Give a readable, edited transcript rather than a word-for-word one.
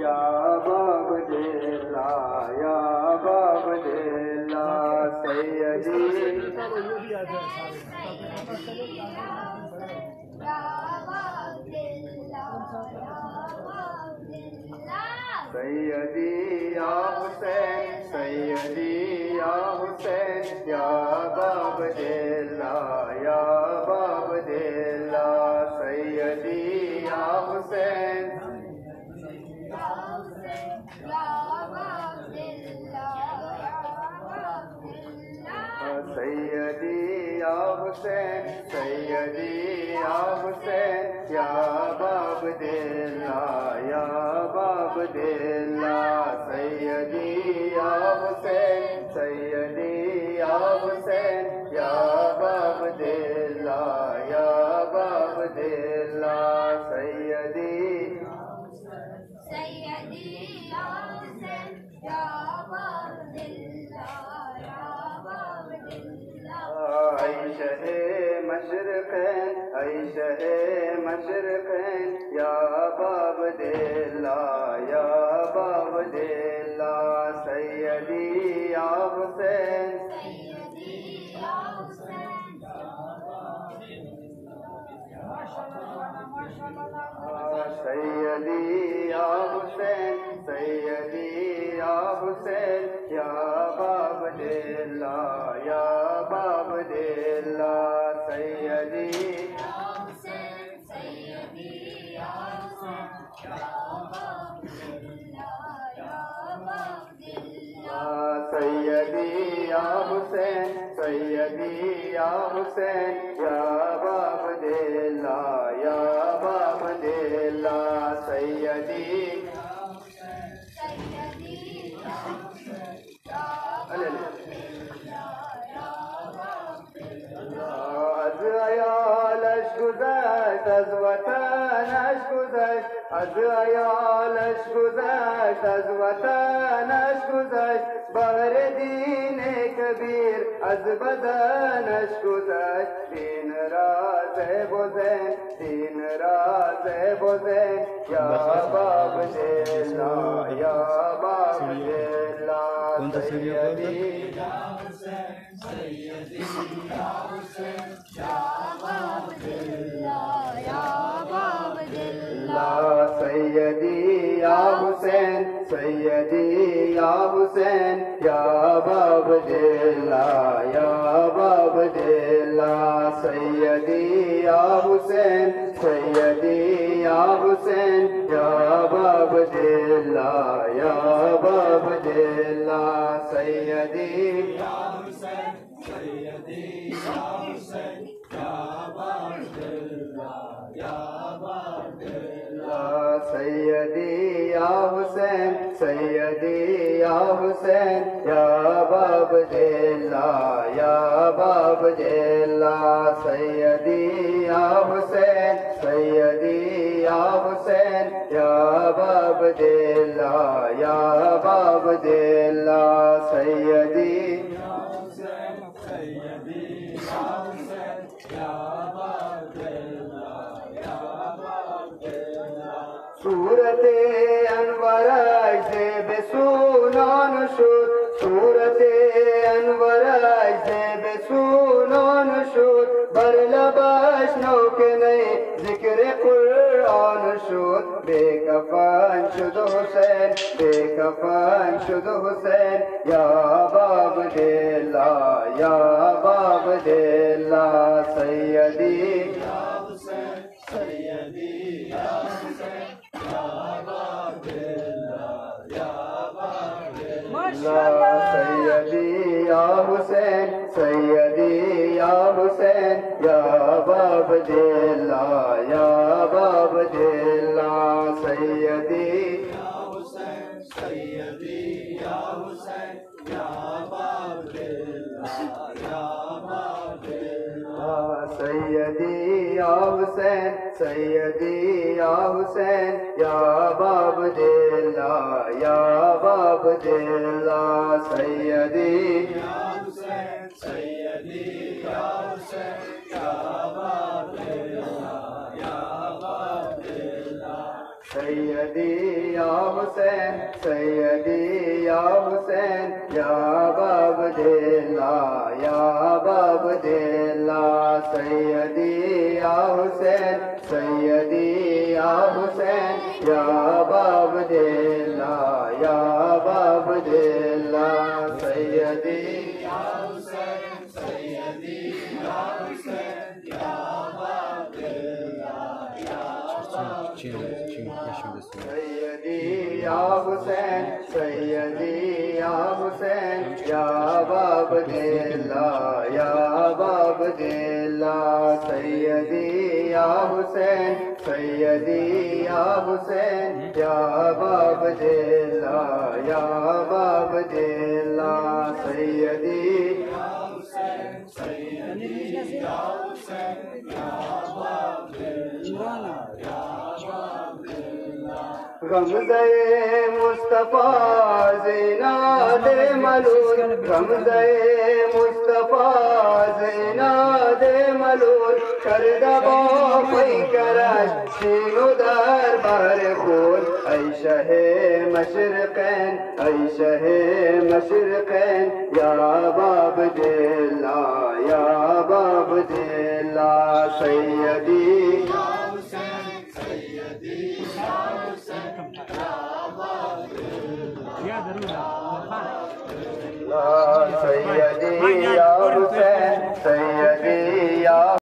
یا باب دلہ یا باب دلہ سیدی سیدی یا حسین سیدی یا حسین یا باب دلہ یا باب دلہ سیدی یا حسین سیدی یا حسین سیدی یا حسین یا باب دلہ یا باب دلہ سیدی یا حسین سیدی یا حسین یا باب دلہ یا باب دلہ سیدی سیدی یا حسین یا باب دلہ یا باب دلہ ای شہ مشرقین ای شہ مشرقین یا باب دلہ یا باب دلہ سیدی یا حسین سیدی یا حسین سیدی یا حسین سیدی یا حسین یا باب دلہ یا باب دلہ سیدی یا حسین سیدی یا حسین یا باب دلہ یا باب دلہ سیدی یا حسین سیدی یا حسین یا باب دلہ یا باب دلہ سیدی از عیالش گذشت از وطنش گذشت از عیالش گذشت از وطنش گذشت بهر دین کبیر از بدنش گذشت دین راز بزن دین راز بزن یا باب دلہ یا باب دلہ سیدی یا حسین سیدی یا حسین یا باب دلہ یا باب دلہ سیدی یا حسین سیدی یا حسین یا باب دلہ یا باب دلہ سیدی یا حسین سیدی یا حسین یا باب دلہ یا باب دلہ سیدی یا حسین سیدی یا حسین یا باب دلہ یا باب دلہ سیدی یا حسین سیدی یا حسین یا باب دلہ یا باب دلہ سیدی یا حسین سیدی یا حسین یا باب دلہ یا باب دلہ سیدی یا حسین سیدی یا حسین یا باب دلہ یا باب دلہ صورت انورش زیب سونان شد صورت انورش زیب سونان شد بر لبش نوک نئی ذکر قرآن شد بے کفن شد حسین بے کفن شد حسین یا باب دلہ یا باب دلہ سیدی یا حسین سیدی یا حسین یا باب دلہ یا باب دلہ سیدی یا حسین سیدی یا حسین یا باب دلہ یا باب دلہ سیدی یا حسین سیدی یا حسین یا باب دلہ یا باب دلہ سیدی یا حسین سیدی یا حسین یا باب دلہ یا باب دلہ سیدی یا حسین سیدی یا حسین یا باب دلہ یا باب دلہ سیدی یا حسین سیدی یا حسین یا باب دلا یا باب دلا سیدی یا حسین سیدی یا حسین یا باب دلا یا باب دلا سیدی یا حسین سیدی یا حسین یا باب دلا یا سیدی یا حسین سیدی یا حسین یا باب دلا یا باب دلا سیدی یا حسین سیدی یا حسین یا باب دلا یا باب دلا سیدی یا حسین سیدی یا حسین یا باب دلا غمزہ مصطفیٰ زیناد ملول غمزہ مصطفیٰ زیناد ملول کردہ باپی کرش شین و دربار خول ای شہ مشرقین ای شہ مشرقین یا باب دلا یا باب دلا سیدی یا حسین سیدی یا حسین یا باب دلا سیدی یا